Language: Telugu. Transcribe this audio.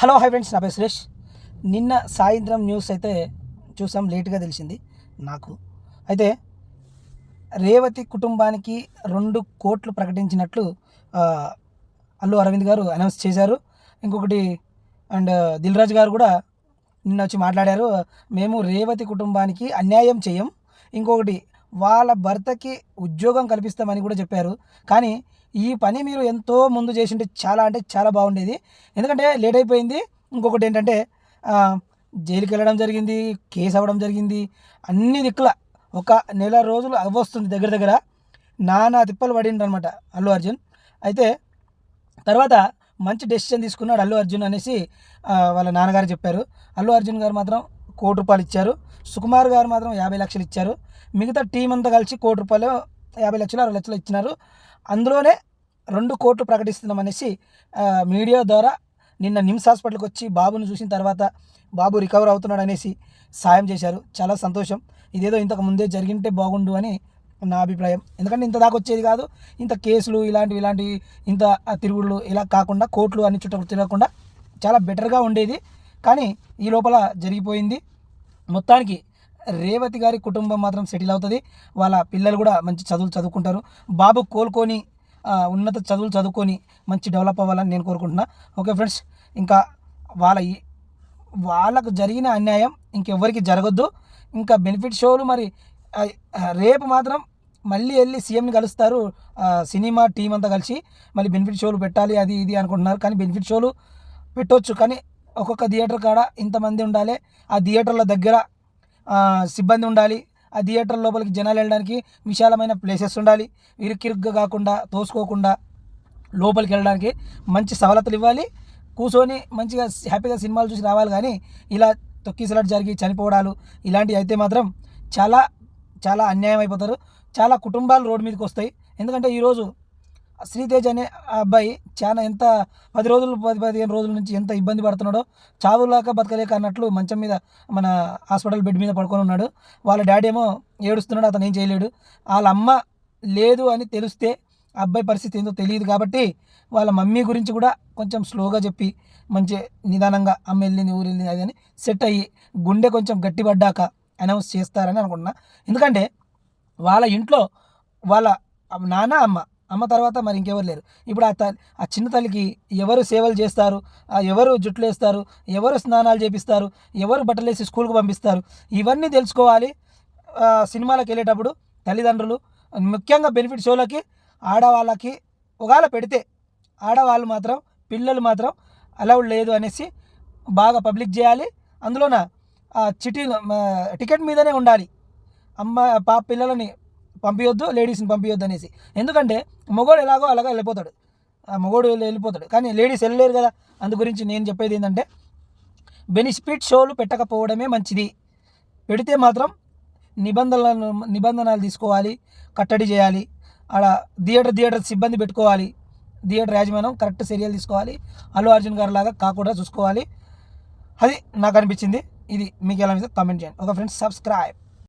హలో హై ఫ్రెండ్స్, నా పేరు సురేష్. నిన్న సాయంత్రం న్యూస్ అయితే చూసాం, లేట్గా తెలిసింది నాకు. అయితే రేవతి కుటుంబానికి 2 కోట్లు ప్రకటించినట్లు ఆ, అల్లు అరవింద్ గారు అనౌన్స్ చేశారు. ఇంకొకటి అండ్ దిల్ రాజు గారు కూడా నిన్న వచ్చి మాట్లాడారు. మేము రేవతి కుటుంబానికి అన్యాయం చేయం, ఇంకొకటి వాళ్ళ భర్తకి ఉద్యోగం కల్పిస్తామని కూడా చెప్పారు. కానీ ఈ పని మీరు ఎంతో ముందు చేసింటే చాలా అంటే చాలా బాగుండేది. ఎందుకంటే లేట్ అయిపోయింది. ఇంకొకటి ఏంటంటే ఆ, జైలుకి వెళ్ళడం జరిగింది, కేసు అవ్వడం జరిగింది, అన్ని దిక్కుల ఒక నెల రోజులు అవ్వొస్తుంది దగ్గర దగ్గర. నానా తిప్పలు పడిండు అనమాట అల్లు అర్జున్. అయితే తర్వాత మంచి డెసిషన్ తీసుకున్నాడు అల్లు అర్జున్ అనేసి వాళ్ళ నాన్నగారు చెప్పారు. అల్లు అర్జున్ గారు మాత్రం ₹1,00,00,000 ఇచ్చారు. సుకుమార్ గారు మాత్రం 50 లక్షలు ఇచ్చారు. మిగతా టీం అంతా కలిసి ₹1,00,00,000, 50 లక్షలు, 60 లక్షలు ఇచ్చినారు. అందులోనే 2 కోట్లు ప్రకటిస్తున్నామనేసి మీడియా ద్వారా నిన్న నిమ్స్ హాస్పిటల్కి వచ్చి బాబుని చూసిన తర్వాత బాబు రికవర్ అవుతున్నాడు అనేసి సాయం చేశారు. చాలా సంతోషం. ఇదేదో ఇంతకు ముందే జరిగింటే బాగుండు అని నా అభిప్రాయం. ఎందుకంటే ఇంత దాకా వచ్చేది కాదు. ఇంత కేసులు ఇలాంటివి ఇంత తిరుగుళ్ళు ఇలా కాకుండా కోర్టులు అన్ని చుట్టూ తిరగకుండా చాలా బెటర్గా ఉండేది. కానీ ఈ లోపల జరిగిపోయింది. మొత్తానికి రేవతి గారి కుటుంబం మాత్రం సెటిల్ అవుతుంది. వాళ్ళ పిల్లలు కూడా మంచి చదువులు చదువుకుంటారు. బాబు కోలుకొని ఉన్నత చదువులు చదువుకొని మంచి డెవలప్ అవ్వాలని నేను కోరుకుంటున్నా. ఓకే ఫ్రెండ్స్, ఇంకా వాళ్ళ వాళ్ళకు జరిగిన అన్యాయం ఇంకెవ్వరికి జరగొద్దు. ఇంకా బెనిఫిట్ షోలు మరి రేపు మాత్రం మళ్ళీ వెళ్ళి సీఎంని కలుస్తారు. సినిమా టీం అంతా కలిసి మళ్ళీ బెనిఫిట్ షోలు పెట్టాలి అది ఇది అనుకుంటున్నారు. కానీ బెనిఫిట్ షోలు పెట్టవచ్చు, కానీ ఒక్కొక్క థియేటర్ కాడ ఇంతమంది ఉండాలి. ఆ థియేటర్ల దగ్గర సిబ్బంది ఉండాలి. ఆ థియేటర్ లోపలికి జనాలు వెళ్ళడానికి విశాలమైన ప్లేసెస్ ఉండాలి. ఇరుక్కిరుగ్గా కాకుండా తోసుకోకుండా లోపలికి వెళ్ళడానికి మంచి సవలతులు ఇవ్వాలి. కూర్చొని మంచిగా హ్యాపీగా సినిమాలు చూసి రావాలి. కానీ ఇలా తొక్కిసలాట జరిగి చనిపోవడాలు ఇలాంటివి అయితే మాత్రం చాలా చాలా అన్యాయం అయిపోతారు. చాలా కుటుంబాలు రోడ్డు మీదకి వస్తాయి. ఎందుకంటే ఈరోజు శ్రీతేజ్ అనే అబ్బాయి చాలా ఎంత 10 రోజులు 15 రోజుల నుంచి ఎంత ఇబ్బంది పడుతున్నాడో, చావులాక బతకలేక అన్నట్లు మంచం మీద మన హాస్పిటల్ బెడ్ మీద పడుకొని ఉన్నాడు. వాళ్ళ డాడీ ఏమో ఏడుస్తున్నాడు, అతను ఏం చేయలేడు. వాళ్ళ అమ్మ లేదు అని తెలిస్తే అబ్బాయి పరిస్థితి ఏందో తెలియదు. కాబట్టి వాళ్ళ మమ్మీ గురించి కూడా కొంచెం స్లోగా చెప్పి మంచి నిదానంగా అమ్మ వెళ్ళింది ఊరు వెళ్ళింది అది అని సెట్ అయ్యి గుండె కొంచెం గట్టిపడ్డాక అనౌన్స్ చేస్తారని అనుకుంటున్నా. ఎందుకంటే వాళ్ళ ఇంట్లో వాళ్ళ నాన్న అమ్మ తర్వాత మరి ఇంకెవరు లేరు. ఇప్పుడు ఆ చిన్న తల్లికి ఎవరు సేవలు చేస్తారు, ఎవరు జుట్లు వేస్తారు, ఎవరు స్నానాలు చేపిస్తారు, ఎవరు బట్టలు వేసి స్కూల్కి పంపిస్తారు, ఇవన్నీ తెలుసుకోవాలి. సినిమాలకు వెళ్ళేటప్పుడు తల్లిదండ్రులు ముఖ్యంగా బెనిఫిట్ షోలకి ఆడవాళ్ళకి ఒకవేళ పెడితే ఆడవాళ్ళు మాత్రం పిల్లలు మాత్రం అలౌడ్ లేదు అనేసి బాగా పబ్లిక్ చేయాలి. అందులోన చిటీ టికెట్ మీదనే ఉండాలి. పిల్లలని పంపించొద్దు, లేడీస్ని పంపించొద్దు అనేసి. ఎందుకంటే మగోడు ఎలాగో అలాగా వెళ్ళిపోతాడు, మగోడు వెళ్ళిపోతాడు, కానీ లేడీస్ వెళ్ళలేరు కదా. అందు గురించి నేను చెప్పేది ఏంటంటే బెనిఫిట్ షోలు పెట్టకపోవడమే మంచిది. పెడితే మాత్రం నిబంధనలు తీసుకోవాలి, కట్టడి చేయాలి. ఆడ థియేటర్ సిబ్బంది పెట్టుకోవాలి, థియేటర్ యాజమాన్యం కరెక్ట్ చర్యలు తీసుకోవాలి. అల్లు అర్జున్ గారు లాగా కాకుండా చూసుకోవాలి. అది నాకు అనిపించింది. ఇది మీకు ఎలా అనిపిస్తే కామెంట్ చేయండి. Okay friends, subscribe.